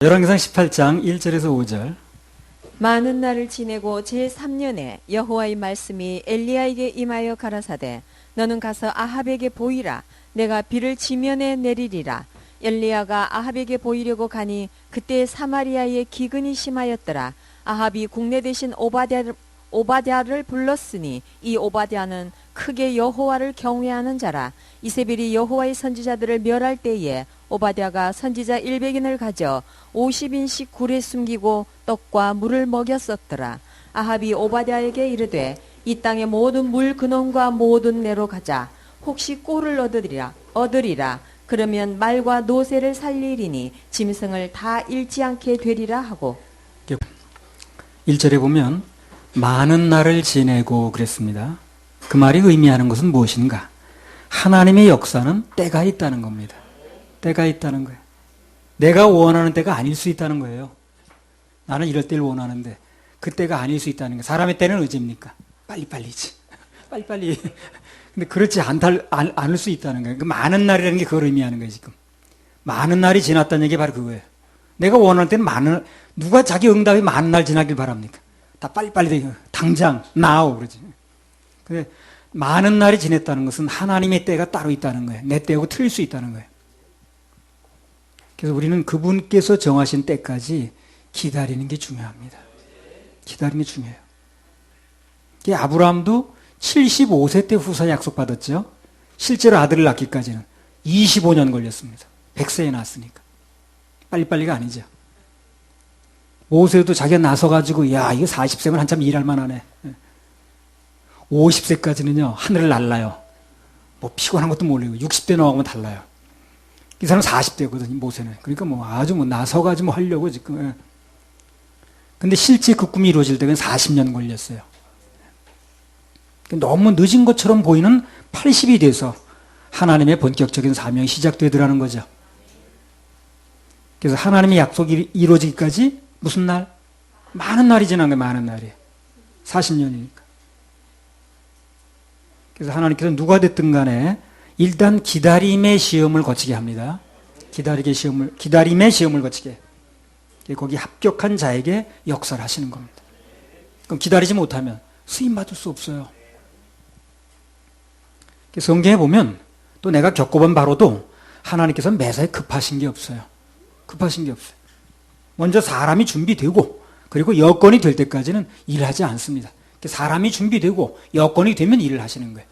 열왕기상 18장 1절에서 5절. 많은 날을 지내고 제3년에 여호와의 말씀이 엘리야에게 임하여 가라사대 너는 가서 아합에게 보이라. 내가 비를 지면에 내리리라. 엘리야가 아합에게 보이려고 가니 그때 사마리아에 기근이 심하였더라. 아합이 국내 대신 오바댜를 불렀으니 이 오바댜는 크게 여호와를 경외하는 자라. 이세벨이 여호와의 선지자들을 멸할 때에 오바댜가 선지자 100인을 가져 50인씩 굴에 숨기고 떡과 물을 먹였었더라. 아합이 오바댜에게 이르되 이 땅의 모든 물 근원과 모든 내로 가자. 혹시 꼴을 얻으리라. 그러면 말과 노새를 살리리니 짐승을 다 잃지 않게 되리라 하고. 1절에 보면 많은 날을 지내고 그랬습니다. 그 말이 의미하는 것은 무엇인가? 하나님의 역사는 때가 있다는 겁니다. 때가 있다는 거예요. 내가 원하는 때가 아닐 수 있다는 거예요. 나는 이럴 때를 원하는데 그 때가 아닐 수 있다는 거예요. 사람의 때는 언제입니까? 빨리빨리지. 빨리빨리. 근데 그렇지 않을 수 있다는 거예요. 그 많은 날이라는 게 그걸 의미하는 거예요, 지금. 많은 날이 지났다는 얘기 바로 그거예요. 내가 원하는 때는 누가 자기 응답이 많은 날 지나길 바랍니까? 다 빨리빨리 되고, 당장, now, 그러지. 근데 많은 날이 지냈다는 것은 하나님의 때가 따로 있다는 거예요. 내 때하고 틀릴 수 있다는 거예요. 그래서 우리는 그분께서 정하신 때까지 기다리는 게 중요합니다. 기다리는 게 중요해요. 아브라함도 75세 때 후사 약속받았죠. 실제로 아들을 낳기까지는 25년 걸렸습니다. 100세에 낳았으니까. 빨리빨리가 아니죠. 모세도 자기가 나서가지고 이거 40세면 한참 일할 만하네. 50세까지는요 하늘을 날라요. 뭐 피곤한 것도 모르고 60대 나오면 달라요. 이 사람은 40대거든요, 모세는. 그러니까 아주 나서가지고 하려고 지금. 근데 실제 그 꿈이 이루어질 때는 40년 걸렸어요. 너무 늦은 것처럼 보이는 80이 돼서 하나님의 본격적인 사명이 시작되더라는 거죠. 그래서 하나님의 약속이 이루어지기까지 무슨 날? 많은 날이 지난 거예요, 많은 날이. 40년이니까. 그래서 하나님께서 누가 됐든 간에 일단 기다림의 시험을 거치게 합니다. 기다림의 시험을 거치게. 거기 합격한 자에게 역사를 하시는 겁니다. 그럼 기다리지 못하면 수임받을 수 없어요. 성경에 보면 또 내가 겪어본 바로도 하나님께서 매사에 급하신 게 없어요. 급하신 게 없어요. 먼저 사람이 준비되고 그리고 여건이 될 때까지는 일하지 않습니다. 사람이 준비되고 여건이 되면 일을 하시는 거예요.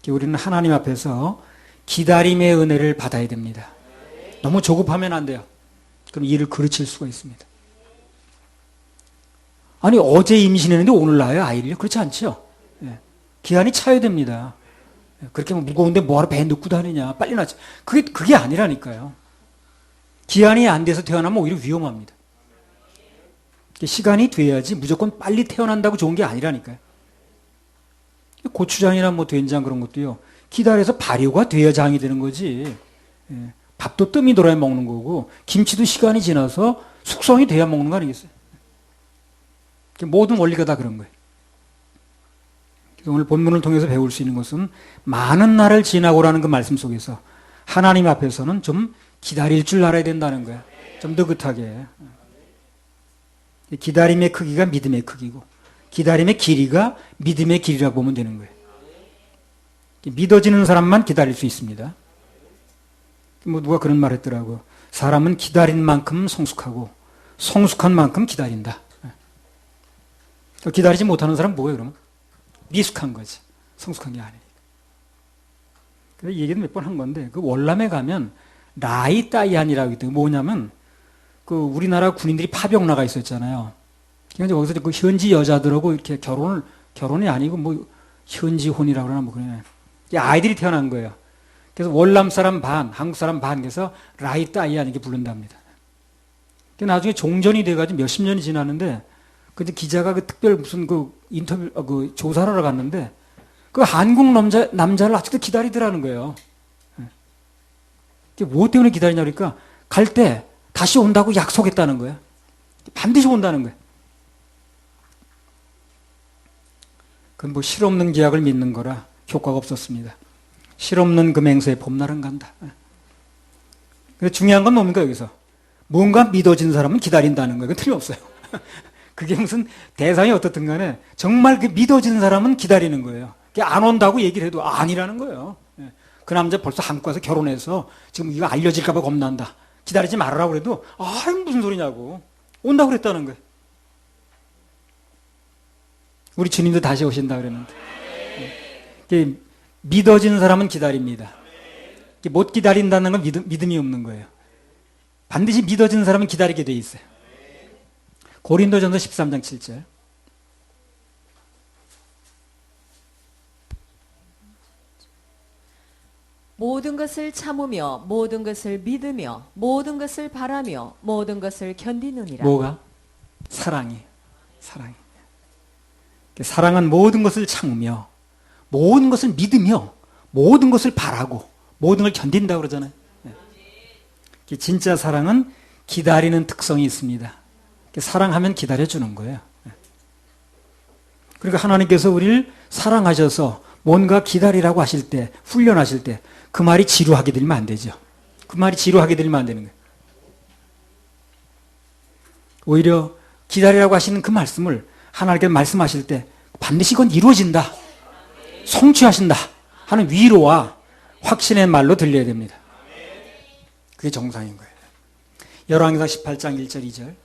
우리는 하나님 앞에서 기다림의 은혜를 받아야 됩니다. 너무 조급하면 안 돼요. 그럼 일을 그르칠 수가 있습니다. 아니 어제 임신했는데 오늘 낳아요 아이를요? 그렇지 않죠. 기한이 차야 됩니다. 그렇게 무거운데 뭐하러 배에 넣고 다니냐. 빨리 낳지. 그게 아니라니까요. 기한이 안 돼서 태어나면 오히려 위험합니다. 시간이 돼야지 무조건 빨리 태어난다고 좋은 게 아니라니까요. 고추장이나 된장 그런 것도요. 기다려서 발효가 돼야 장이 되는 거지. 밥도 뜸이 돌아야 먹는 거고 김치도 시간이 지나서 숙성이 돼야 먹는 거 아니겠어요? 모든 원리가 다 그런 거예요. 오늘 본문을 통해서 배울 수 있는 것은 많은 날을 지나고라는 그 말씀 속에서 하나님 앞에서는 좀 기다릴 줄 알아야 된다는 거예요. 좀 느긋하게. 기다림의 크기가 믿음의 크기고 기다림의 길이가 믿음의 길이라고 보면 되는 거예요. 믿어지는 사람만 기다릴 수 있습니다. 누가 그런 말 했더라고요. 사람은 기다린 만큼 성숙하고 성숙한 만큼 기다린다. 기다리지 못하는 사람은 뭐예요 그러면? 미숙한 거지. 성숙한 게 아니니까. 그래서 얘기도 몇 번 한 건데 그 월남에 가면 라이따이안이라고 있대요. 뭐냐면 우리나라 군인들이 파병 나가 있었잖아요. 그러니까 거기서 그 현지 여자들하고 이렇게 결혼이 아니고 현지혼이라고 그러나 그러네. 아이들이 태어난 거예요. 그래서 월남 사람 반, 한국 사람 반, 그래서 라이따이안 이렇게 부른답니다. 나중에 종전이 돼가지고 몇십 년이 지났는데 근데 기자가 특별 무슨 인터뷰, 조사를 하러 갔는데, 한국 남자를 아직도 기다리더라는 거예요. 뭐 때문에 기다리냐 그러니까, 갈 때 다시 온다고 약속했다는 거예요. 반드시 온다는 거예요. 그건 실없는 계약을 믿는 거라 효과가 없었습니다. 실없는 금행서에 봄날은 간다. 근데 중요한 건 뭡니까, 여기서? 뭔가 믿어진 사람은 기다린다는 거예요. 그건 틀림없어요. 그게 무슨 대상이 어떻든 간에 정말 그 믿어진 사람은 기다리는 거예요. 그게 안 온다고 얘기를 해도 아니라는 거예요. 예. 그 남자 벌써 한국 가서 결혼해서 지금 이거 알려질까봐 겁난다. 기다리지 말으라고 그래도 무슨 소리냐고. 온다고 그랬다는 거예요. 우리 주님도 다시 오신다 그랬는데. 예. 믿어진 사람은 기다립니다. 못 기다린다는 건 믿음이 없는 거예요. 반드시 믿어진 사람은 기다리게 돼 있어요. 고린도전서 13장 7절. 모든 것을 참으며 모든 것을 믿으며 모든 것을 바라며 모든 것을 견디느니라. 뭐가? 사랑이. 사랑은 모든 것을 참으며 모든 것을 믿으며 모든 것을 바라고 모든 걸 견딘다고 그러잖아요. 진짜 사랑은 기다리는 특성이 있습니다. 사랑하면 기다려주는 거예요. 그러니까 하나님께서 우리를 사랑하셔서 뭔가 기다리라고 하실 때, 훈련하실 때 그 말이 지루하게 들리면 안 되죠. 그 말이 지루하게 들리면 안 되는 거예요. 오히려 기다리라고 하시는 그 말씀을 하나님께서 말씀하실 때 반드시 이건 이루어진다. 성취하신다 하는 위로와 확신의 말로 들려야 됩니다. 그게 정상인 거예요. 열왕기상 18장 1절 2절.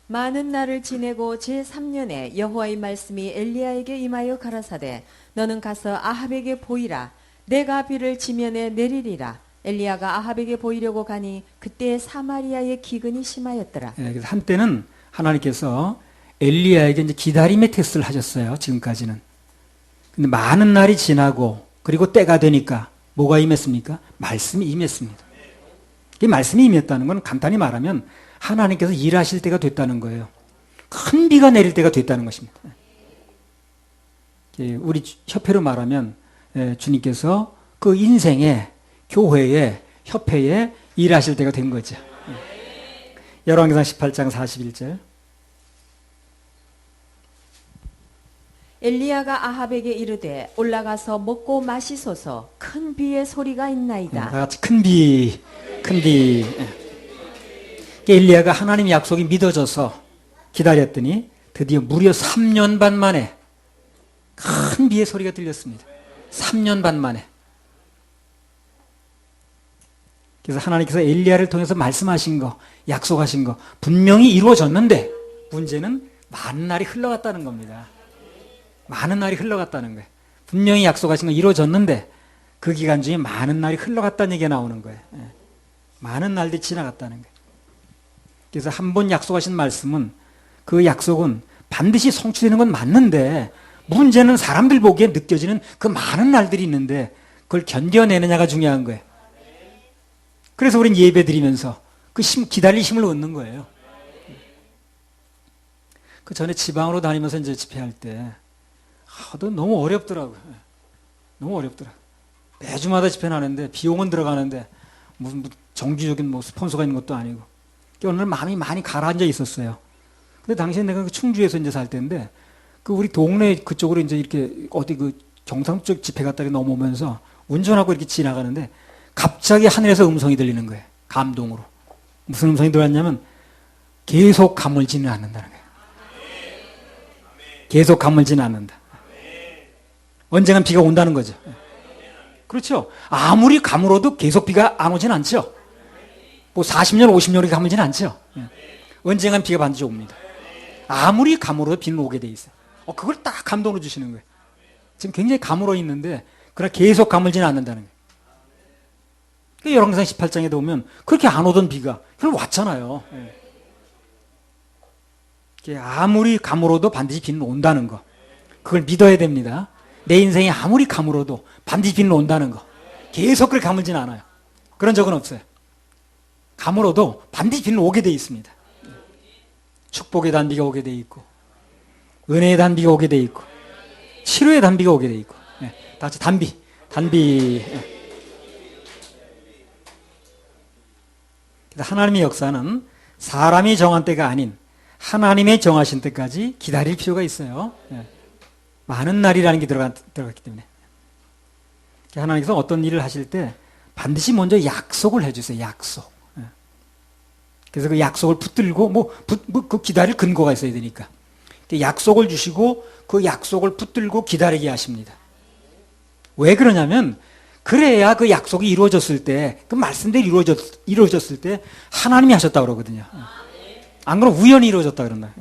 많은 날을 지내고 제3년에 여호와의 말씀이 엘리야에게 임하여 가라사대 너는 가서 아합에게 보이라. 내가 비를 지면에 내리리라. 엘리야가 아합에게 보이려고 가니 그때 사마리아의 기근이 심하였더라. 그래서 한때는 하나님께서 엘리야에게 이제 기다림의 테스트를 하셨어요. 지금까지는. 근데 많은 날이 지나고 그리고 때가 되니까 뭐가 임했습니까? 말씀이 임했습니다. 이 말씀이 임했다는 건 간단히 말하면 하나님께서 일하실 때가 됐다는 거예요. 큰 비가 내릴 때가 됐다는 것입니다. 우리 협회로 말하면 주님께서 그 인생에 교회에 협회에 일하실 때가 된 거죠. 열왕기상 18장 41절. 엘리야가 아합에게 이르되 올라가서 먹고 마시소서 큰 비의 소리가 있나이다. 다 같이 큰 비. 엘리야가 하나님의 약속이 믿어져서 기다렸더니 드디어 무려 3년 반 만에 큰 비의 소리가 들렸습니다. 3년 반 만에. 그래서 하나님께서 엘리야를 통해서 말씀하신 거, 약속하신 거 분명히 이루어졌는데 문제는 많은 날이 흘러갔다는 겁니다. 많은 날이 흘러갔다는 거예요. 분명히 약속하신 거 이루어졌는데 그 기간 중에 많은 날이 흘러갔다는 얘기가 나오는 거예요. 많은 날들이 지나갔다는 거예요. 그래서 한 번 약속하신 말씀은 그 약속은 반드시 성취되는 건 맞는데 문제는 사람들 보기에 느껴지는 그 많은 날들이 있는데 그걸 견뎌내느냐가 중요한 거예요. 그래서 우린 예배 드리면서 그 기다릴 힘을 얻는 거예요. 그 전에 지방으로 다니면서 이제 집회할 때 너무 어렵더라고요. 너무 어렵더라고요. 매주마다 집회는 하는데 비용은 들어가는데 무슨 정기적인 스폰서가 있는 것도 아니고 어느 날 마음이 많이 가라앉아 있었어요. 근데 당시에 내가 충주에서 이제 살 때인데 그 우리 동네 그쪽으로 이제 이렇게 어디 그 경상 쪽 집회 갔다가 넘어오면서 운전하고 이렇게 지나가는데 갑자기 하늘에서 음성이 들리는 거예요. 감동으로. 무슨 음성이 들었냐면 계속 가물지는 않는다는 거예요. 계속 가물지는 않는다. 언젠간 비가 온다는 거죠. 그렇죠. 아무리 가물어도 계속 비가 안 오진 않죠. 40년, 50년이 가물지는 않죠. 언젠간 비가 반드시 옵니다. 아무리 가물어도 비는 오게 돼 있어요. 그걸 딱 감동으로 주시는 거예요. 지금 굉장히 가물어 있는데 그러나 계속 가물지는 않는다는 거예요. 열왕기상 18장에도 보면 그렇게 안 오던 비가 그걸 왔잖아요. 아무리 가물어도 반드시 비는 온다는 거. 그걸 믿어야 됩니다. 내 인생이 아무리 가물어도 반드시 비는 온다는 거. 계속 그렇게 가물지는 않아요. 그런 적은 없어요. 가물어도 반드시 비는 오게 돼 있습니다. 축복의 단비가 오게 돼 있고 은혜의 단비가 오게 돼 있고 치료의 단비가 오게 돼 있고 다 같이 단비. 하나님의 역사는 사람이 정한 때가 아닌 하나님의 정하신 때까지 기다릴 필요가 있어요. 많은 날이라는 게 들어갔기 때문에 하나님께서 어떤 일을 하실 때 반드시 먼저 약속을 해주세요. 약속. 예. 그래서 그 약속을 붙들고 그 기다릴 근거가 있어야 되니까 약속을 주시고 그 약속을 붙들고 기다리게 하십니다. 왜 그러냐면 그래야 그 약속이 이루어졌을 때, 그 말씀대로 이루어졌을 때 하나님이 하셨다 그러거든요. 안 그러면 우연히 이루어졌다 그런다.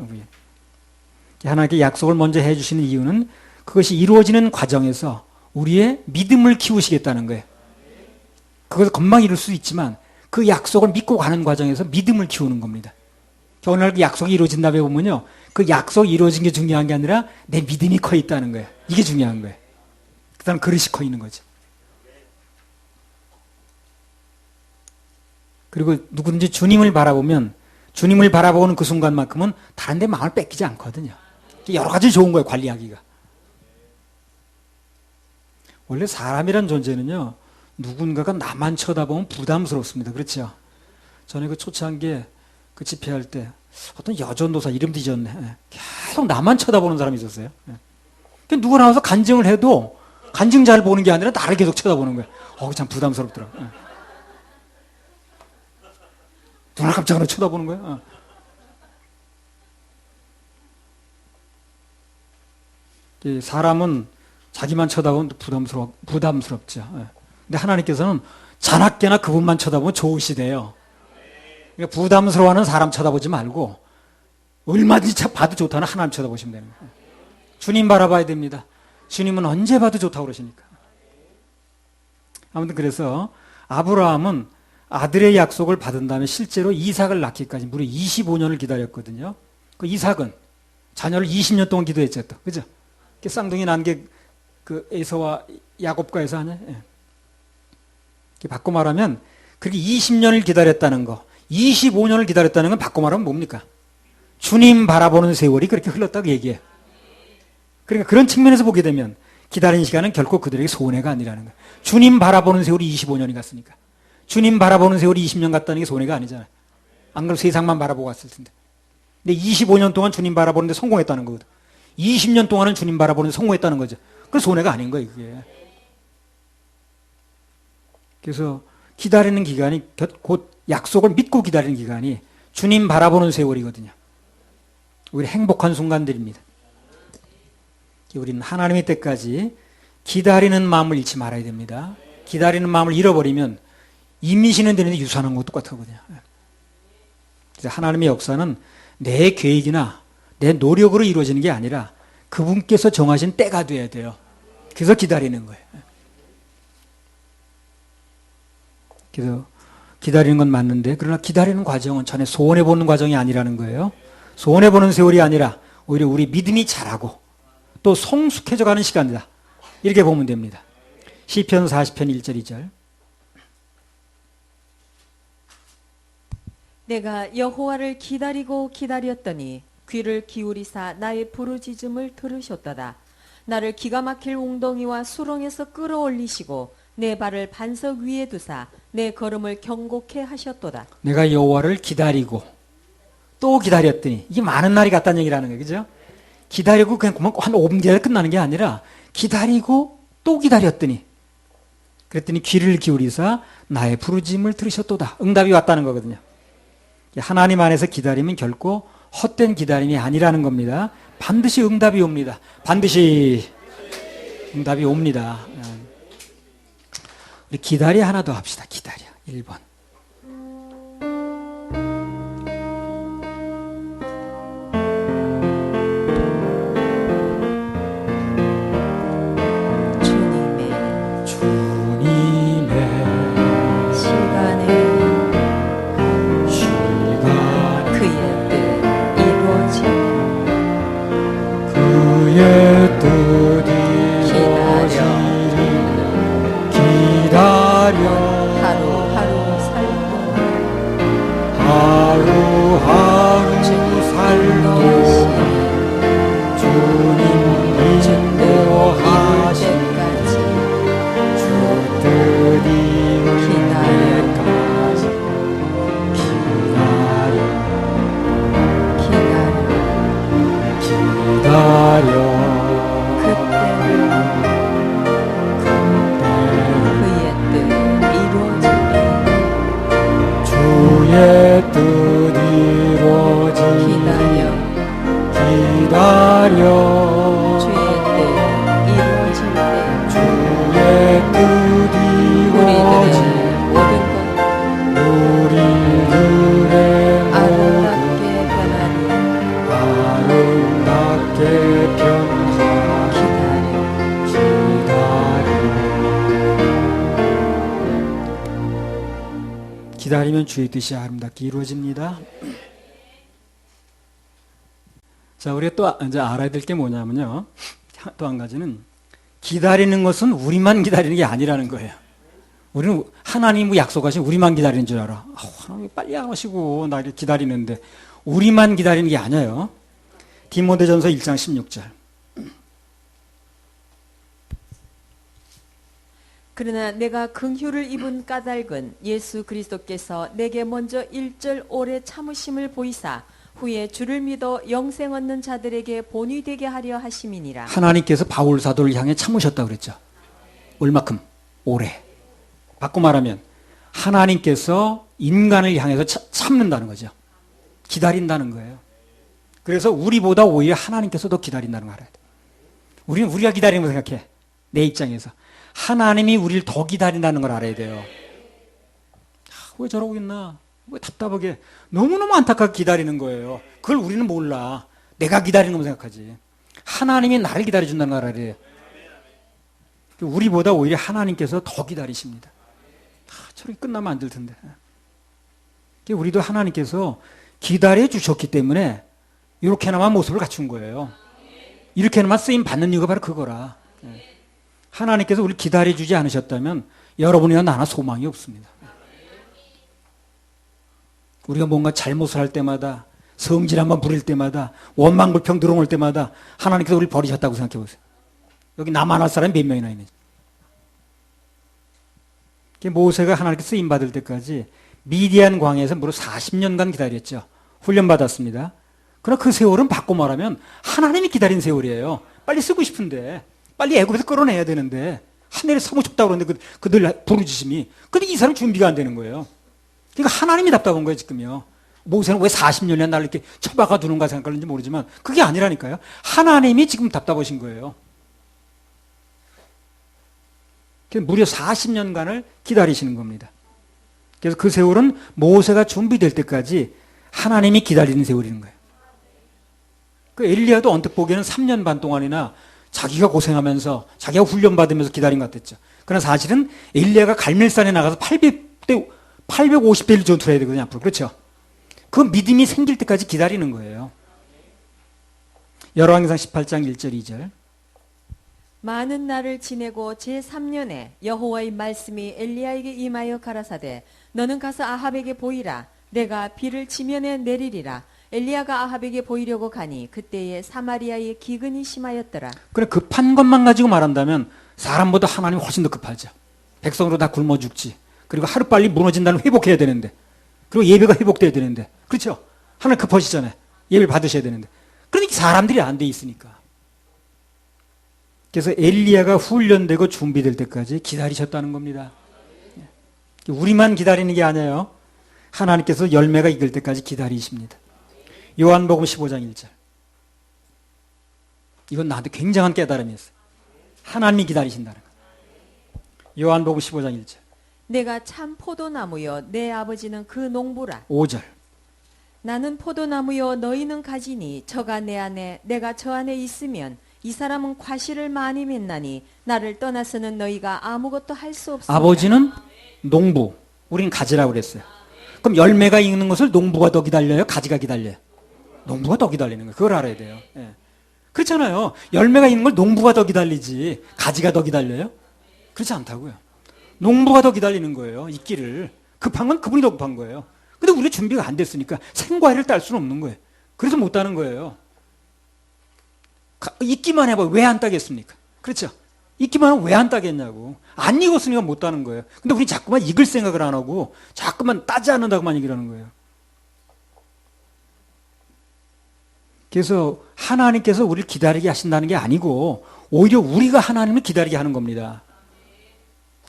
하나님께 약속을 먼저 해주시는 이유는 그것이 이루어지는 과정에서 우리의 믿음을 키우시겠다는 거예요. 그것을 금방 이룰 수 있지만 그 약속을 믿고 가는 과정에서 믿음을 키우는 겁니다. 어느 날 그 약속이 이루어진 다음에 보면요, 그 약속이 이루어진 게 중요한 게 아니라 내 믿음이 커 있다는 거예요. 이게 중요한 거예요. 그 다음 그릇이 커 있는 거죠. 그리고 누구든지 주님을 바라보면 주님을 바라보는 그 순간만큼은 다른 데 마음을 뺏기지 않거든요. 여러 가지 좋은 거예요, 관리하기가. 원래 사람이란 존재는요, 누군가가 나만 쳐다보면 부담스럽습니다. 그렇죠? 전에 그 초창기에 그 집회할 때 어떤 여전도사 이름도 잊었네. 계속 나만 쳐다보는 사람이 있었어요. 누가 나와서 간증을 해도 간증자를 보는 게 아니라 나를 계속 쳐다보는 거예요. 참 부담스럽더라. 눈을 깜짝으로 쳐다보는 거예요. 사람은 자기만 쳐다보면 부담스럽죠. 근데 하나님께서는 자나깨나 그분만 쳐다보면 좋으시대요. 그러니까 부담스러워하는 사람 쳐다보지 말고 얼마든지 봐도 좋다는 하나님 쳐다보시면 되는 거예요. 주님 바라봐야 됩니다. 주님은 언제 봐도 좋다고 그러시니까. 아무튼 그래서 아브라함은 아들의 약속을 받은 다음에 실제로 이삭을 낳기까지 무려 25년을 기다렸거든요. 그 이삭은 자녀를 20년 동안 기도했죠. 또. 그죠? 쌍둥이 난 게 그 에서와 야곱과 에서 아니야? 예. 바꿔 말하면 그렇게 20년을 기다렸다는 거, 25년을 기다렸다는 건 바꿔 말하면 뭡니까? 주님 바라보는 세월이 그렇게 흘렀다고 얘기해요. 그러니까 그런 측면에서 보게 되면 기다린 시간은 결코 그들에게 손해가 아니라는 거예요. 주님 바라보는 세월이 25년이 갔으니까. 주님 바라보는 세월이 20년 갔다는 게 손해가 아니잖아요. 안 그러면 세상만 바라보고 갔을 텐데. 근데 25년 동안 주님 바라보는데 성공했다는 거거든. 20년 동안은 주님 바라보는데 성공했다는 거죠. 그 손해가 아닌 거예요, 그게. 그래서 기다리는 기간이 곧 약속을 믿고 기다리는 기간이 주님 바라보는 세월이거든요. 우리 행복한 순간들입니다. 우리는 하나님의 때까지 기다리는 마음을 잃지 말아야 됩니다. 기다리는 마음을 잃어버리면 임신은 되는데 유산한 것도 똑같거든요. 그래서 하나님의 역사는 내 계획이나 내 노력으로 이루어지는 게 아니라 그분께서 정하신 때가 돼야 돼요. 그래서 기다리는 거예요. 그래서 기다리는 건 맞는데 그러나 기다리는 과정은 전에 소원해보는 과정이 아니라는 거예요. 소원해보는 세월이 아니라 오히려 우리 믿음이 자라고 또 성숙해져가는 시간이다. 이렇게 보면 됩니다. 시편 40편 1절 2절. 내가 여호와를 기다리고 기다렸더니 귀를 기울이사 나의 부르짖음을 들으셨도다. 나를 기가 막힐 웅덩이와 수렁에서 끌어올리시고 내 발을 반석 위에 두사 내 걸음을 경고케 하셨도다. 내가 여호와를 기다리고 또 기다렸더니 이게 많은 날이 갔다는 얘기라는 거예요. 그죠? 기다리고 그냥 한 5분 기다려 끝나는 게 아니라 기다리고 또 기다렸더니 그랬더니 귀를 기울이사 나의 부르짖음을 들으셨도다. 응답이 왔다는 거거든요. 하나님 안에서 기다리면 결코 헛된 기다림이 아니라는 겁니다. 반드시 응답이 옵니다. 반드시 응답이 옵니다. 우리 기다리 하나 더 합시다. 기다려. 1번. 하루하루 주의 뜻 이루어지니 기다려 주의 뜻 이루어질 때 주의 뜻 이루어지니 우리들의 모든 것 우리들의 아름답게 변하니 아름답게 변하니 기다리면 주의 뜻이 아름답게 이루어집니다. 자, 우리가 또 이제 알아야 될 게 뭐냐면요. 또 한 가지는 기다리는 것은 우리만 기다리는 게 아니라는 거예요. 우리는 하나님이 약속하신 우리만 기다리는 줄 알아. 하나님 빨리 안 오시고 나 이렇게 기다리는데 우리만 기다리는 게 아니에요. 디모데전서 1장 16절. 그러나 내가 긍휼을 입은 까닭은 예수 그리스도께서 내게 먼저 일절 오래 참으심을 보이사 후에 주를 믿어 영생 얻는 자들에게 본이 되게 하려 하심이니라. 하나님께서 바울 사도를 향해 참으셨다고 그랬죠. 얼마큼? 오래. 바꿔 말하면 하나님께서 인간을 향해서 참는다는 거죠. 기다린다는 거예요. 그래서 우리보다 오히려 하나님께서 더 기다린다는 걸 알아야 돼. 우리는 우리가 기다리는 걸 생각해. 내 입장에서. 하나님이 우리를 더 기다린다는 걸 알아야 돼요. 왜 저러고 있나? 왜 답답하게 너무너무 안타깝게 기다리는 거예요. 그걸 우리는 몰라. 내가 기다리는 것만 생각하지. 하나님이 나를 기다려준다는 걸 알아야 돼요. 우리보다 오히려 하나님께서 더 기다리십니다. 저렇게 끝나면 안 될 텐데. 우리도 하나님께서 기다려 주셨기 때문에 이렇게나마 모습을 갖춘 거예요. 이렇게나마 쓰임 받는 이유가 바로 그거라. 하나님께서 우리를 기다려 주지 않으셨다면 여러분이나 나나 소망이 없습니다. 우리가 뭔가 잘못을 할 때마다, 성질 한번 부릴 때마다, 원망불평 들어올 때마다 하나님께서 우리를 버리셨다고 생각해 보세요. 여기 나만 할 사람이 몇 명이나 있는지. 모세가 하나님께 쓰임 받을 때까지 미디안 광야에서 무려 40년간 기다렸죠. 훈련받았습니다. 그러나 그 세월은 바꿔 말하면 하나님이 기다린 세월이에요. 빨리 쓰고 싶은데, 빨리 애굽에서 끌어내야 되는데, 하늘에 사고 싶다고 그러는데 그들 부르짖음이. 근데 이 사람 준비가 안 되는 거예요. 그러니까 하나님이 답답한 거예요, 지금요. 모세는 왜 40년이나 나를 이렇게 처박아 두는가 생각하는지 모르지만 그게 아니라니까요. 하나님이 지금 답답하신 거예요. 무려 40년간을 기다리시는 겁니다. 그래서 그 세월은 모세가 준비될 때까지 하나님이 기다리는 세월인 거예요. 그 엘리야도 언뜻 보기에는 3년 반 동안이나 자기가 고생하면서 자기가 훈련받으면서 기다린 것 같았죠. 그러나 사실은 엘리야가 갈멜산에 나가서 850대 1 전투를 해야 되거든요, 앞으로. 그렇죠? 그 믿음이 생길 때까지 기다리는 거예요. 열왕기상 18장 1절 2절. 많은 날을 지내고 제3년에 여호와의 말씀이 엘리야에게 임하여 가라사대 너는 가서 아합에게 보이라 내가 비를 지면에 내리리라. 엘리야가 아합에게 보이려고 가니 그때에 사마리아의 기근이 심하였더라. 그래, 급한 것만 가지고 말한다면 사람보다 하나님이 훨씬 더 급하죠. 백성으로 다 굶어 죽지. 그리고 하루빨리 무너진다는 회복해야 되는데, 그리고 예배가 회복돼야 되는데, 그렇죠? 하나님 급하시잖아요. 예배를 받으셔야 되는데. 그러니까 사람들이 안 돼 있으니까. 그래서 엘리야가 훈련되고 준비될 때까지 기다리셨다는 겁니다. 우리만 기다리는 게 아니에요. 하나님께서 열매가 익을 때까지 기다리십니다. 요한복음 15장 1절. 이건 나한테 굉장한 깨달음이었어요. 하나님이 기다리신다는 거. 요한복음 15장 1절. 내가 참 포도나무여 내 아버지는 그 농부라. 5절. 나는 포도나무여 너희는 가지니 저가 내 안에 내가 저 안에 있으면 이 사람은 과실을 많이 맺나니 나를 떠나서는 너희가 아무것도 할 수 없습니다. 아버지는 농부, 우린 가지라고 그랬어요. 그럼 열매가 익는 것을 농부가 더 기다려요? 가지가 기다려요? 농부가 더 기다리는 거예요. 그걸 알아야 돼요. 예. 그렇잖아요. 열매가 있는 걸 농부가 더 기다리지 가지가 더 기다려요? 그렇지 않다고요. 농부가 더 기다리는 거예요. 익기를. 급한 건 그분이 더 급한 거예요. 근데 우리가 준비가 안 됐으니까 생과일을 딸 수는 없는 거예요. 그래서 못 따는 거예요. 익기만 해봐. 왜 안 따겠습니까? 그렇죠? 익기만 하면 왜 안 따겠냐고. 안 익었으니까 못 따는 거예요. 근데 우리 자꾸만 익을 생각을 안 하고 자꾸만 따지 않는다고만 얘기를 하는 거예요. 그래서 하나님께서 우리를 기다리게 하신다는 게 아니고 오히려 우리가 하나님을 기다리게 하는 겁니다.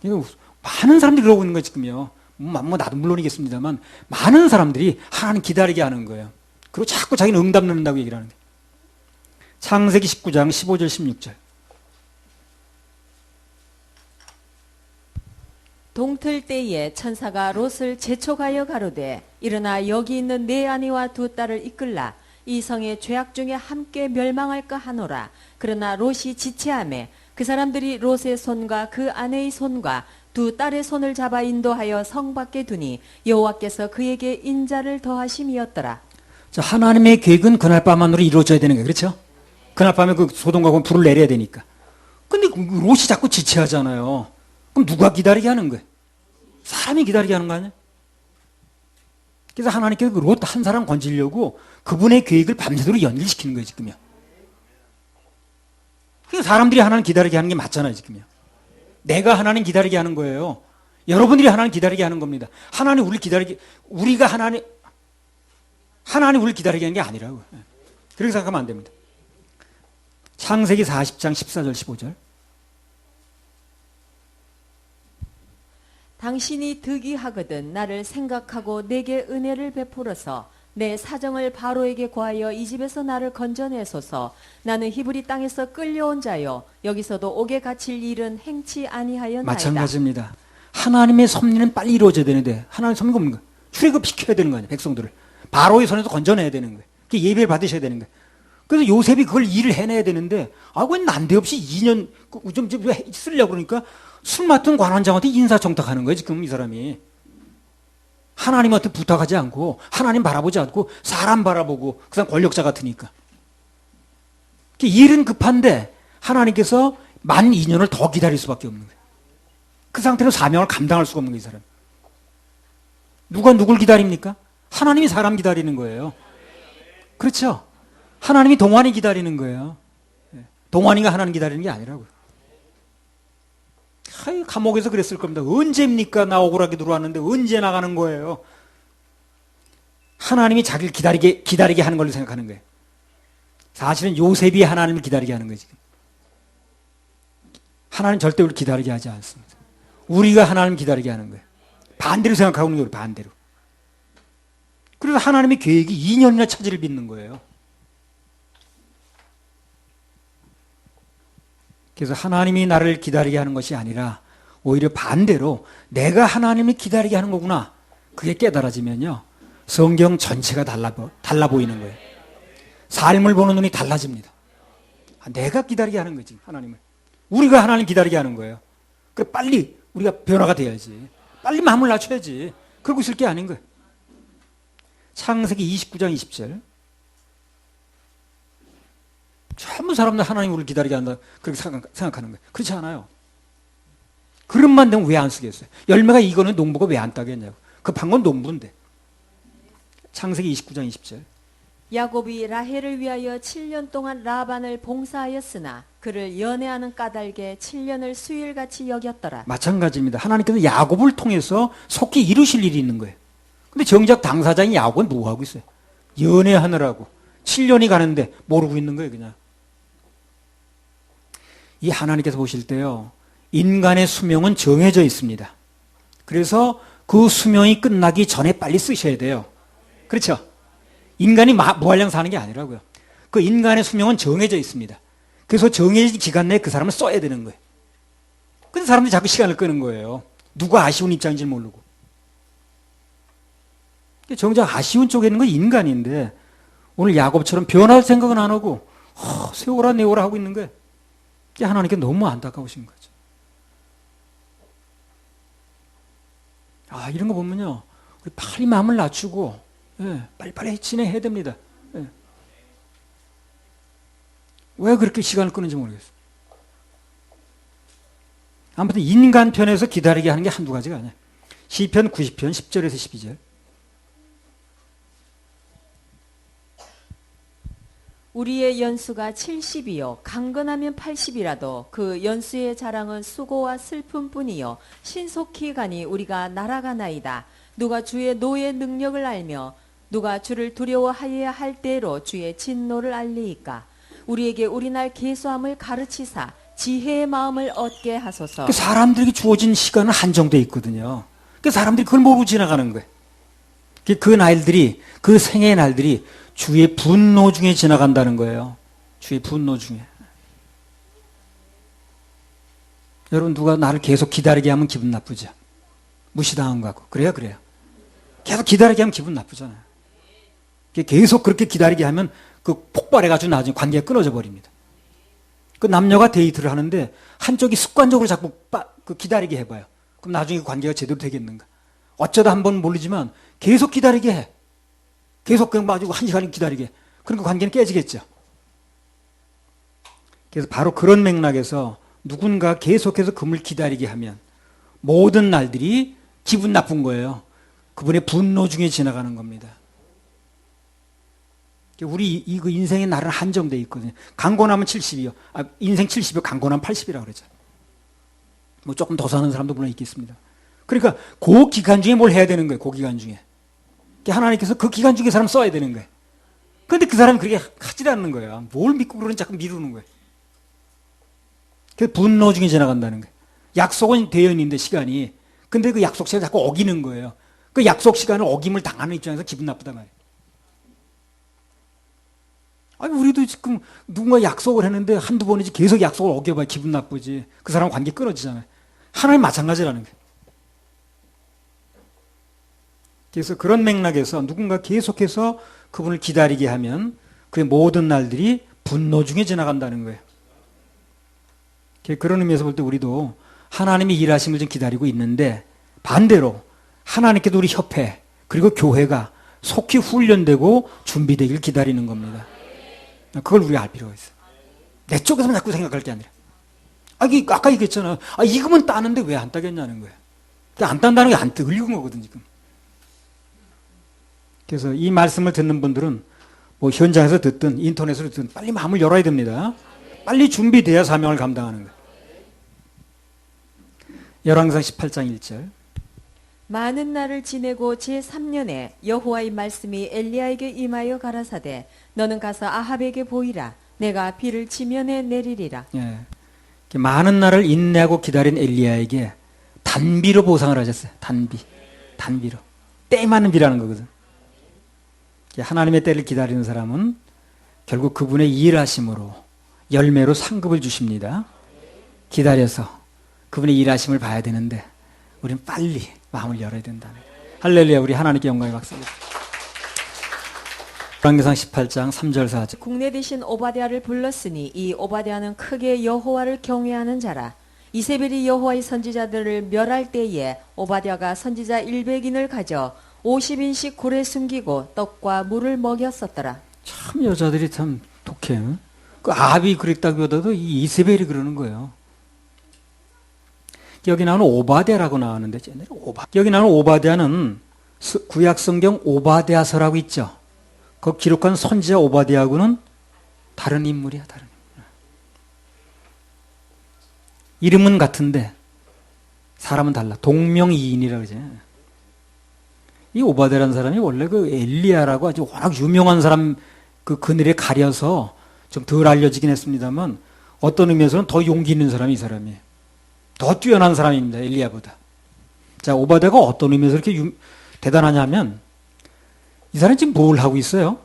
많은 사람들이 그러고 있는 거예요, 지금요. 나도 물론이겠습니다만 많은 사람들이 하나님 기다리게 하는 거예요. 그리고 자꾸 자기는 응답 넣는다고 얘기를 하는데. 창세기 19장 15절 16절. 동틀 때에 천사가 롯을 재촉하여 가로되 일어나 여기 있는 네 아내와 두 딸을 이끌라 이 성의 죄악 중에 함께 멸망할까 하노라. 그러나 롯이 지체하매 그 사람들이 롯의 손과 그 아내의 손과 두 딸의 손을 잡아 인도하여 성 밖에 두니 여호와께서 그에게 인자를 더하심이었더라. 자, 하나님의 계획은 그날 밤만으로 이루어져야 되는 거예요. 그렇죠? 그날 밤에 그 소돔과 고모라 불을 내려야 되니까. 근데 롯이 자꾸 지체하잖아요. 그럼 누가 기다리게 하는 거예요? 사람이 기다리게 하는 거 아니에요? 그래서 하나님께서 롯 한 사람 건지려고 그분의 계획을 밤새도록 연결시키는 거예요, 지금요. 그러니까 사람들이 하나님 기다리게 하는 게 맞잖아요, 지금요. 내가 하나님 기다리게 하는 거예요. 여러분들이 하나님 기다리게 하는 겁니다. 하나님 우리를 기다리게, 우리가 하나님 우리를 기다리게 하는 게 아니라고요. 그렇게 생각하면 안 됩니다. 창세기 40장 14절 15절. 당신이 득이하거든 나를 생각하고 내게 은혜를 베풀어서 내 사정을 바로에게 고하여 이 집에서 나를 건져내소서. 나는 히브리 땅에서 끌려온 자요 여기서도 옥에 갇힐 일은 행치 아니하였나이다. 마찬가지입니다. 하나님의 섭리는 빨리 이루어져야 되는데 하나님의 섭리가 없는 거예요. 출애굽시켜야 되는 거예요. 백성들을. 바로의 손에서 건져내야 되는 거예요. 예배를 받으셔야 되는 거예요. 그래서 요셉이 그걸 일을 해내야 되는데 왜 난데없이 2년 좀 쓰려고 그러니까 술 맡은 관원장한테 인사청탁하는 거예요. 지금 이 사람이. 하나님한테 부탁하지 않고 하나님 바라보지 않고 사람 바라보고 그 사람 권력자 같으니까. 일은 급한데 하나님께서 만 2년을 더 기다릴 수밖에 없는 거예요. 그 상태로 사명을 감당할 수가 없는 거예요. 이 사람. 누가 누굴 기다립니까? 하나님이 사람 기다리는 거예요. 그렇죠? 하나님이 동환이 기다리는 거예요. 동환이가 하나님 기다리는 게 아니라고요. 감옥에서 그랬을 겁니다. 언제입니까? 나 억울하게 들어왔는데 언제 나가는 거예요? 하나님이 자기를 기다리게 하는 걸로 생각하는 거예요. 사실은 요셉이 하나님을 기다리게 하는 거예요, 지금. 하나님 절대 우리를 기다리게 하지 않습니다. 우리가 하나님을 기다리게 하는 거예요. 반대로 생각하고 있는 거예요, 반대로. 그래서 하나님의 계획이 2년이나 차질을 빚는 거예요. 그래서 하나님이 나를 기다리게 하는 것이 아니라 오히려 반대로 내가 하나님을 기다리게 하는 거구나. 그게 깨달아지면요. 성경 전체가 달라 보이는 거예요. 삶을 보는 눈이 달라집니다. 내가 기다리게 하는 거지, 하나님을. 우리가 하나님 기다리게 하는 거예요. 그래 빨리 우리가 변화가 돼야지. 빨리 마음을 낮춰야지. 그러고 있을 게 아닌 거예요. 창세기 29장 20절. 전부 사람들 하나님 우리를 기다리게 한다. 그렇게 생각하는 거예요. 그렇지 않아요. 그릇만 되면 왜 안 쓰겠어요? 열매가 이거는 농부가 왜 안 따겠냐고. 급한 건 농부인데. 창세기 29장 20절. 야곱이 라헬을 위하여 7년 동안 라반을 봉사하였으나 그를 연애하는 까닭에 7년을 수일같이 여겼더라. 마찬가지입니다. 하나님께서 야곱을 통해서 속히 이루실 일이 있는 거예요. 근데 정작 당사자인 야곱은 뭐 하고 있어요? 연애하느라고 7년이 가는데 모르고 있는 거예요, 그냥. 이 하나님께서 보실 때요, 인간의 수명은 정해져 있습니다. 그래서 그 수명이 끝나기 전에 빨리 쓰셔야 돼요. 그렇죠? 인간이 무한량 사는 게 아니라고요. 그 인간의 수명은 정해져 있습니다. 그래서 정해진 기간 내에 그 사람을 써야 되는 거예요. 근데 사람들이 자꾸 시간을 끄는 거예요. 누가 아쉬운 입장인지 모르고. 정작 아쉬운 쪽에 있는 건 인간인데 오늘 야곱처럼 변할 생각은 안 하고 세워라 내워라 하고 있는 거예요. 하나님께 너무 안타까우신 거죠. 이런 거 보면요, 우리 빨리 마음을 낮추고 빨리빨리 진행해야 됩니다. 왜 그렇게 시간을 끄는지 모르겠어요. 아무튼 인간 편에서 기다리게 하는 게 한두 가지가 아니에요. 시편 90편 10절에서 12절. 우리의 연수가 70이요 강건하면 80이라도 그 연수의 자랑은 수고와 슬픔뿐이요 신속히 가니 우리가 날아가나이다. 누가 주의 노의 능력을 알며 누가 주를 두려워하여야 할 때로 주의 진노를 알리이까. 우리에게 우리날 계수함을 가르치사 지혜의 마음을 얻게 하소서. 사람들에게 주어진 시간은 한정되어 있거든요. 그 사람들이 그걸 모르고 지나가는 거예요. 그 날들이, 그 생애의 날들이 주의 분노 중에 지나간다는 거예요. 주의 분노 중에. 여러분, 누가 나를 계속 기다리게 하면 기분 나쁘죠? 무시당한 거 같고. 그래요? 계속 기다리게 하면 기분 나쁘잖아요. 계속 그렇게 기다리게 하면 그 폭발해가지고 나중에 관계가 끊어져 버립니다. 그 남녀가 데이트를 하는데 한쪽이 습관적으로 자꾸 기다리게 해봐요. 그럼 나중에 그 관계가 제대로 되겠는가? 어쩌다 한 번 모르지만 계속 기다리게 해. 계속 그냥 마주고 한 시간 기다리게 해. 그러니까 관계는 깨지겠죠. 그래서 바로 그런 맥락에서 누군가 계속해서 그분을 기다리게 하면 모든 날들이 기분 나쁜 거예요. 그분의 분노 중에 지나가는 겁니다. 우리 그 인생의 날은 한정되어 있거든요. 강건하면 70이요. 인생 70이요. 강건하면 80이라고 그러죠. 뭐 조금 더 사는 사람도 물론 있겠습니다. 그러니까 그 기간 중에 뭘 해야 되는 거예요. 그 기간 중에. 하나님께서 그 기간 중에 사람 써야 되는 거예요. 그런데 그 사람이 그렇게 하지 않는 거예요. 뭘 믿고 그러는지 자꾸 미루는 거예요. 그 분노 중에 지나간다는 거예요. 약속은 되어 있는데 시간이. 근데 그 약속 시간을 자꾸 어기는 거예요. 그 약속 시간을 어김을 당하는 입장에서 기분 나쁘단 말이에요. 아니, 우리도 지금 누군가 약속을 했는데 한두 번이지 계속 약속을 어겨봐야 기분 나쁘지. 그 사람 관계 끊어지잖아요. 하나님 마찬가지라는 거예요. 그래서 그런 맥락에서 누군가 계속해서 그분을 기다리게 하면 그의 모든 날들이 분노 중에 지나간다는 거예요. 그런 의미에서 볼 때 우리도 하나님이 일하심을 좀 기다리고 있는데 반대로 하나님께도 우리 협회 그리고 교회가 속히 훈련되고 준비되길 기다리는 겁니다. 그걸 우리가 알 필요가 있어요. 내 쪽에서만 자꾸 생각할 게 아니라. 아까 얘기했잖아. 이거면 따는데 왜 안 따겠냐는 거예요. 안 딴다는 게 안 읽은 거거든, 지금. 그래서 이 말씀을 듣는 분들은 뭐 현장에서 듣든 인터넷으로 듣든 빨리 마음을 열어야 됩니다. 빨리 준비돼야 사명을 감당하는 거예요. 열왕기상 18장 1절. 많은 날을 지내고 제3년에 여호와의 말씀이 엘리야에게 임하여 가라사대 너는 가서 아합에게 보이라 내가 비를 지면에 내리리라. 예. 많은 날을 인내하고 기다린 엘리야에게 단비로 보상을 하셨어요. 단비로. 때 많은 비라는 거거든. 하나님의 때를 기다리는 사람은 결국 그분의 일하심으로 열매로 상급을 주십니다. 기다려서 그분의 일하심을 봐야 되는데 우리는 빨리 마음을 열어야 된다는 거예요. 할렐루야. 우리 하나님께 영광의 박수. 열왕기상 18장 3절 4절. 국내 대신 오바댜를 불렀으니 이 오바댜는 크게 여호와를 경외하는 자라. 이세벨이 여호와의 선지자들을 멸할 때에 오바댜가 선지자 100인을 가져 50인씩 굴에 숨기고 떡과 물을 먹였었더라. 참 여자들이 참 독해. 그 아합이 그랬다기보다도 이 이세벨이 그러는 거예요. 여기 나오는 오바댜라고 나오는데 여기 나오는 오바댜는 구약 성경 오바댜서라고 있죠. 그 기록한 선지자 오바댜하고는 다른 인물이야. 다른 인물. 이름은 같은데 사람은 달라. 동명이인이라고 그러죠. 이 오바댜라는 사람이 원래 그 엘리야라고 아주 워낙 유명한 사람 그 그늘에 가려서 좀 덜 알려지긴 했습니다만 어떤 의미에서는 더 용기 있는 사람이 이 사람이에요. 더 뛰어난 사람입니다. 엘리야보다. 자, 오바댜가 어떤 의미에서 이렇게 대단하냐면 이 사람이 지금 뭘 하고 있어요?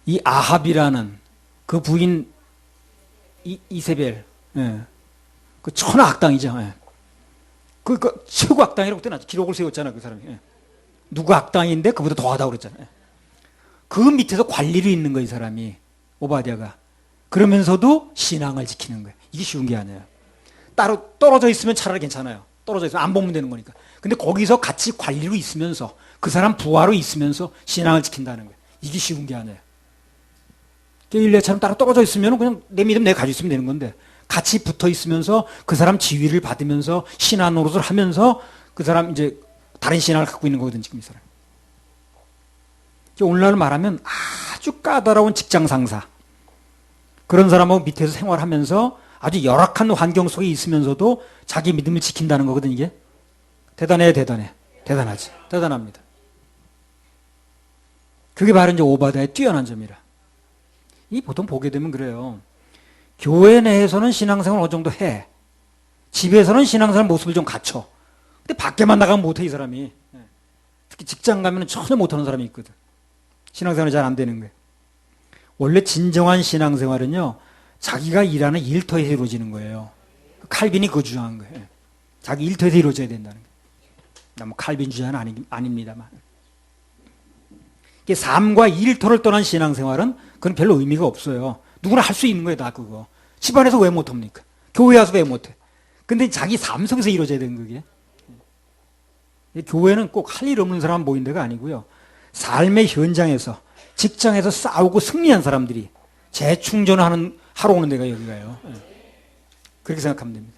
이 아합이라는 그 부인 이세벨, 예. 그 천하 악당이죠. 예. 그 최고 악당이라고 그때 기록을 세웠잖아, 그 사람이. 예. 누구 악당인데 그보다 더하다고 그랬잖아요. 그 밑에서 관리를 있는 거예요, 이 사람이. 오바댜가. 그러면서도 신앙을 지키는 거예요. 이게 쉬운 게 아니에요. 따로 떨어져 있으면 차라리 괜찮아요. 떨어져 있으면 안 보면 되는 거니까. 근데 거기서 같이 관리로 있으면서 그 사람 부하로 있으면서 신앙을 지킨다는 거예요. 이게 쉬운 게 아니에요. 일레처럼 따로 떨어져 있으면 그냥 내 믿음 내가 가지고 있으면 되는 건데 같이 붙어 있으면서 그 사람 지위를 받으면서 신앙 노릇을 하면서 그 사람 이제 다른 신앙을 갖고 있는 거거든, 지금 이 사람. 오늘날 말하면 아주 까다로운 직장 상사. 그런 사람하고 밑에서 생활하면서 아주 열악한 환경 속에 있으면서도 자기 믿음을 지킨다는 거거든, 이게. 대단해. 대단하지. 대단합니다. 그게 바로 이제 오바댜의 뛰어난 점이라. 이 보통 보게 되면 그래요. 교회 내에서는 신앙생활 어느 정도 해. 집에서는 신앙생활 모습을 좀 갖춰. 근데 밖에만 나가면 못해, 이 사람이. 특히 직장 가면 전혀 못하는 사람이 있거든. 신앙생활이 잘 안 되는 거예요. 원래 진정한 신앙생활은요, 자기가 일하는 일터에서 이루어지는 거예요. 칼빈이 그거 주장한 거예요. 자기 일터에서 이루어져야 된다는 거예요. 뭐 칼빈 주장은 아닙니다만. 삶과 일터를 떠난 신앙생활은 그건 별로 의미가 없어요. 누구나 할 수 있는 거예요, 다 그거. 집안에서 왜 못합니까? 교회 와서 왜 못해? 근데 자기 삶 속에서 이루어져야 되는 거게. 교회는 꼭 할 일 없는 사람 모인 데가 아니고요. 삶의 현장에서, 직장에서 싸우고 승리한 사람들이 하러 오는 데가 여기가요. 그렇게 생각하면 됩니다.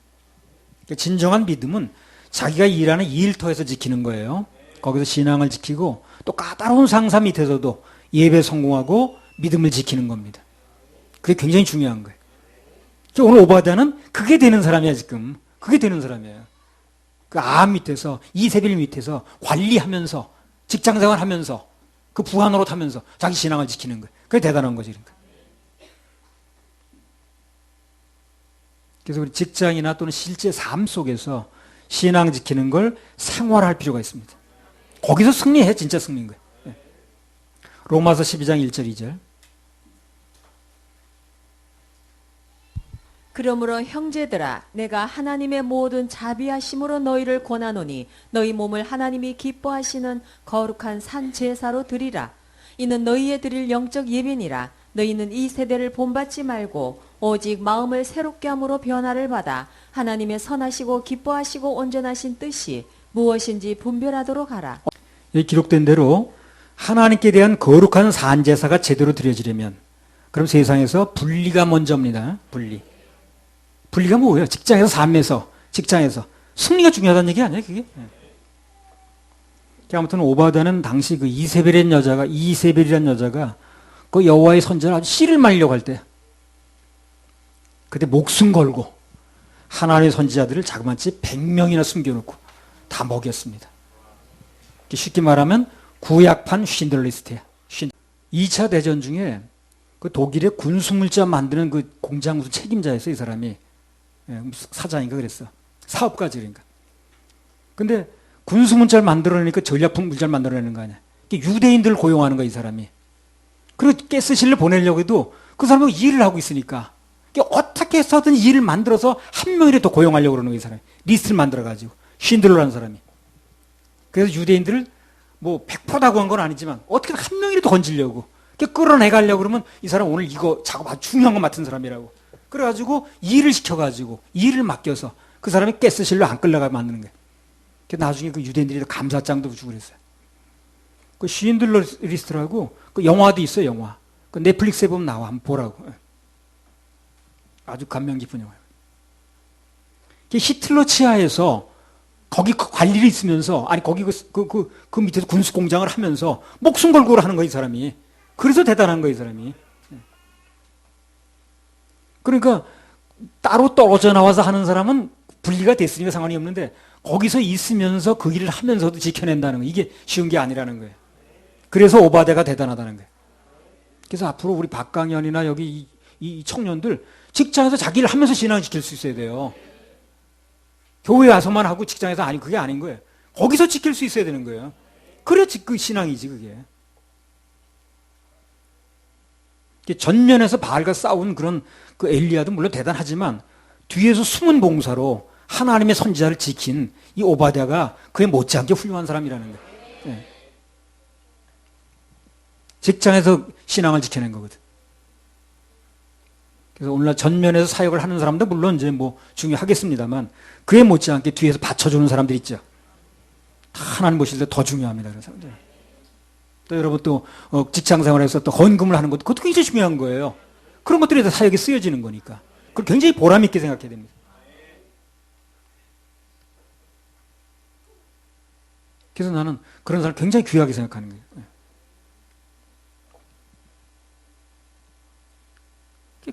진정한 믿음은 자기가 일하는 일터에서 지키는 거예요. 거기서 신앙을 지키고 또 까다로운 상사 밑에서도 예배 성공하고 믿음을 지키는 겁니다. 그게 굉장히 중요한 거예요. 오늘 오바댜는 그게 되는 사람이야, 지금. 그게 되는 사람이에요. 그 밑에서, 이세벨 밑에서 관리하면서, 직장생활 하면서, 그 부하 노릇하면서 자기 신앙을 지키는 거예요. 그게 대단한 거지, 그러니까. 그래서 우리 직장이나 또는 실제 삶 속에서 신앙 지키는 걸 생활할 필요가 있습니다. 거기서 승리해, 진짜 승리인 거예요. 로마서 12장 1절 2절. 그러므로 형제들아 내가 하나님의 모든 자비하심으로 너희를 권하노니 너희 몸을 하나님이 기뻐하시는 거룩한 산 제사로 드리라. 이는 너희의 드릴 영적 예배니라. 너희는 이 세대를 본받지 말고 오직 마음을 새롭게 함으로 변화를 받아 하나님의 선하시고 기뻐하시고 온전하신 뜻이 무엇인지 분별하도록 하라. 여기 기록된 대로 하나님께 대한 거룩한 산 제사가 제대로 드려지려면 그럼 세상에서 분리가 먼저입니다. 분리가 뭐예요? 직장에서 삶에서 직장에서 승리가 중요하다는 얘기 아니에요, 그게? 아무튼 오바댜는 당시 그 이세벨이라는 여자가 그 여호와의 선지자를 아주 씨를 말려고 할 때 그때 목숨 걸고 하나님의 선지자들을 자그마치 100명이나 숨겨놓고 다 먹였습니다. 쉽게 말하면 구약판 쉰들리스트야. 2차 대전 중에 그 독일의 군수물자 만드는 그 공장 무슨 책임자였어, 이 사람이. 사장인가 그랬어. 사업가지, 그러니까. 근데 군수물자를 만들어내니까 전략품 물자를 만들어내는 거 아니야. 유대인들을 고용하는 거야, 이 사람이. 그리고 가스실을 보내려고 해도 그 사람은 일을 하고 있으니까 어떻게 해서든 일을 만들어서 한 명이라도 고용하려고 그러는 거야, 이 사람이. 리스트를 만들어가지고. 쉰들러라는 사람이. 그래서 유대인들을 뭐 100%다 구한 건 아니지만 어떻게든 한 명이라도 건지려고. 끌어내가려고 그러면 이 사람 오늘 이거 작업 아주 중요한 거 맡은 사람이라고. 그래가지고 일을 시켜가지고 일을 맡겨서 그 사람이 가스실로 안 끌려가게 만드는 거예요. 나중에 그 유대인들이 감사장도 주고 그랬어요. 그 쉰들러 리스트라고 그 영화도 있어요, 영화. 그 넷플릭스에 보면 나와. 한번 보라고. 아주 감명 깊은 영화예요. 히틀러 치하에서 거기 그 관리를 있으면서 거기 그 밑에서 군수 공장을 하면서 목숨 걸고 하는 거야, 이 사람이. 그래서 대단한 거야, 이 사람이. 그러니까 따로 떨어져 나와서 하는 사람은 분리가 됐으니까 상관이 없는데 거기서 있으면서 그 일을 하면서도 지켜낸다는 거, 이게 쉬운 게 아니라는 거예요. 그래서 오바댜가 대단하다는 거예요. 그래서 앞으로 우리 박강현이나 여기 이 청년들 직장에서 자기 일을 하면서 신앙을 지킬 수 있어야 돼요. 교회 와서만 하고 직장에서 그게 아닌 거예요. 거기서 지킬 수 있어야 되는 거예요. 그래야 그 신앙이지, 그게. 전면에서 바알과 싸운 그런 그 엘리야도 물론 대단하지만 뒤에서 숨은 봉사로 하나님의 선지자를 지킨 이 오바댜가 그에 못지않게 훌륭한 사람이라는 거예요. 네. 직장에서 신앙을 지켜낸 거거든. 그래서 오늘날 전면에서 사역을 하는 사람도 물론 이제 뭐 중요하겠습니다만 그에 못지않게 뒤에서 받쳐주는 사람들 있죠. 하나님 보실 때 더 중요합니다, 그런 사람들. 또 여러분 또 직장 생활에서 또 헌금을 하는 것도 그것도 굉장히 중요한 거예요. 그런 것들이 다 사역에 쓰여지는 거니까. 그걸 굉장히 보람 있게 생각해야 됩니다. 그래서 나는 그런 사람 굉장히 귀하게 생각하는 거예요.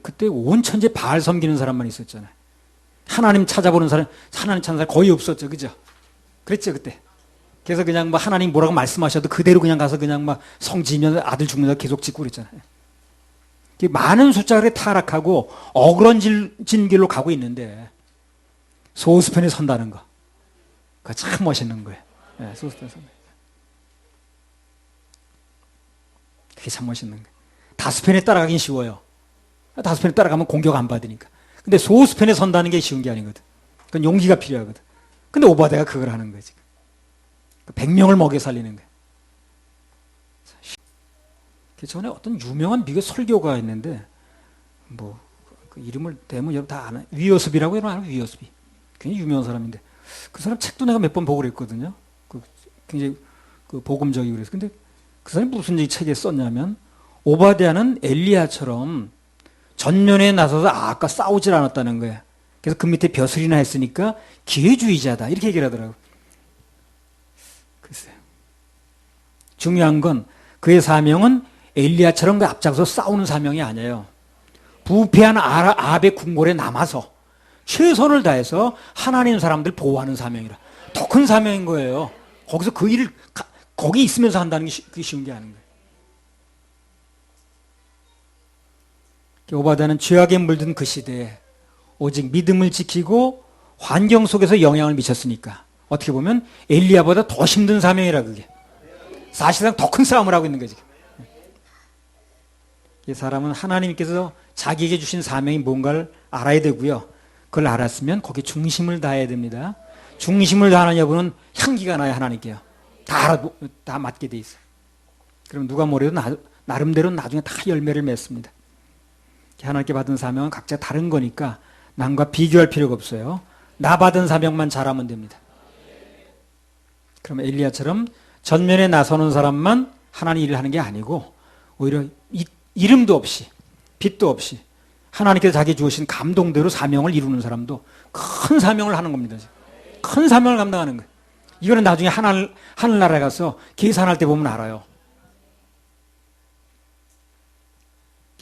그때 온 천재 바알 섬기는 사람만 있었잖아요. 하나님 찾아보는 사람, 하나님 찾는 사람 거의 없었죠, 그죠? 그랬죠, 그때. 그래서 그냥 뭐 하나님 뭐라고 말씀하셔도 그대로 그냥 가서 그냥 막 성지면 아들 죽는다 계속 짓고 그랬잖아요. 많은 숫자가 타락하고 억울한 길로 가고 있는데 소수편에 선다는 거. 그거 참 멋있는 거예요. 예, 소스펜 선다. 그게 참 멋있는 거예요. 다스펜에 따라가긴 쉬워요. 다스펜에 따라가면 공격 안 받으니까. 근데 소스펜에 선다는 게 쉬운 게 아니거든. 그건 용기가 필요하거든. 근데 오바댜가 그걸 하는 거지. 100명을 먹여 살리는 거예요. 전에 어떤 유명한 미국 설교가 있는데, 뭐, 그 이름을 대면 여러분 다 아나, 위어스비라고 여러분 알아요? 위어스비. 굉장히 유명한 사람인데, 그 사람 책도 내가 몇 번 보고 그랬거든요. 굉장히 복음적이고 그래서. 근데 그 사람이 무슨 이 책에 썼냐면, 오바댜는 엘리야처럼 전면에 나서서 아까 싸우질 않았다는 거예요. 그래서 그 밑에 벼슬이나 했으니까 기회주의자다. 이렇게 얘기를 하더라고요. 글쎄요. 중요한 건 그의 사명은 엘리야처럼 그 앞장서 싸우는 사명이 아니에요. 부패한 아합의 궁궐에 남아서 최선을 다해서 하나님 사람들 보호하는 사명이라. 더 큰 사명인 거예요. 거기서 그 일을 거기 있으면서 한다는 게 그게 쉬운 게 아닌 거예요. 오바댜는 죄악에 물든 그 시대에 오직 믿음을 지키고 환경 속에서 영향을 미쳤으니까 어떻게 보면 엘리야보다 더 힘든 사명이라 그게. 사실상 더 큰 싸움을 하고 있는 거지. 이 사람은 하나님께서 자기에게 주신 사명이 뭔가를 알아야 되고요. 그걸 알았으면 거기에 중심을 다해야 됩니다. 중심을 다하는 여부는 향기가 나요. 하나님께요. 다 맞게 돼 있어요. 그럼 누가 뭐래도 나름대로 나중에 다 열매를 맺습니다. 하나님께 받은 사명은 각자 다른 거니까 남과 비교할 필요가 없어요. 나 받은 사명만 잘하면 됩니다. 그럼 엘리야처럼 전면에 나서는 사람만 하나님 일을 하는 게 아니고 오히려 이름도 없이 빛도 없이 하나님께서 자기 주신 감동대로 사명을 이루는 사람도 큰 사명을 하는 겁니다. 큰 사명을 감당하는 거예요. 이거는 나중에 하늘나라에 가서 계산할 때 보면 알아요.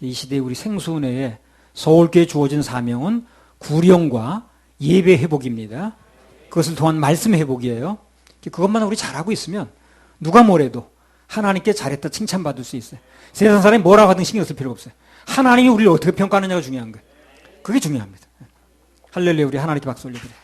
이 시대에 우리 생수은혜에 서울교회에 주어진 사명은 구령과 예배 회복입니다. 그것을 통한 말씀 회복이에요. 그것만 우리 잘하고 있으면 누가 뭐래도 하나님께 잘했다 칭찬받을 수 있어요. 세상 사람이 뭐라고 하든 신경 쓸 필요가 없어요. 하나님이 우리를 어떻게 평가하느냐가 중요한 거예요. 그게 중요합니다. 할렐루야, 우리 하나님께 박수 올려드려요.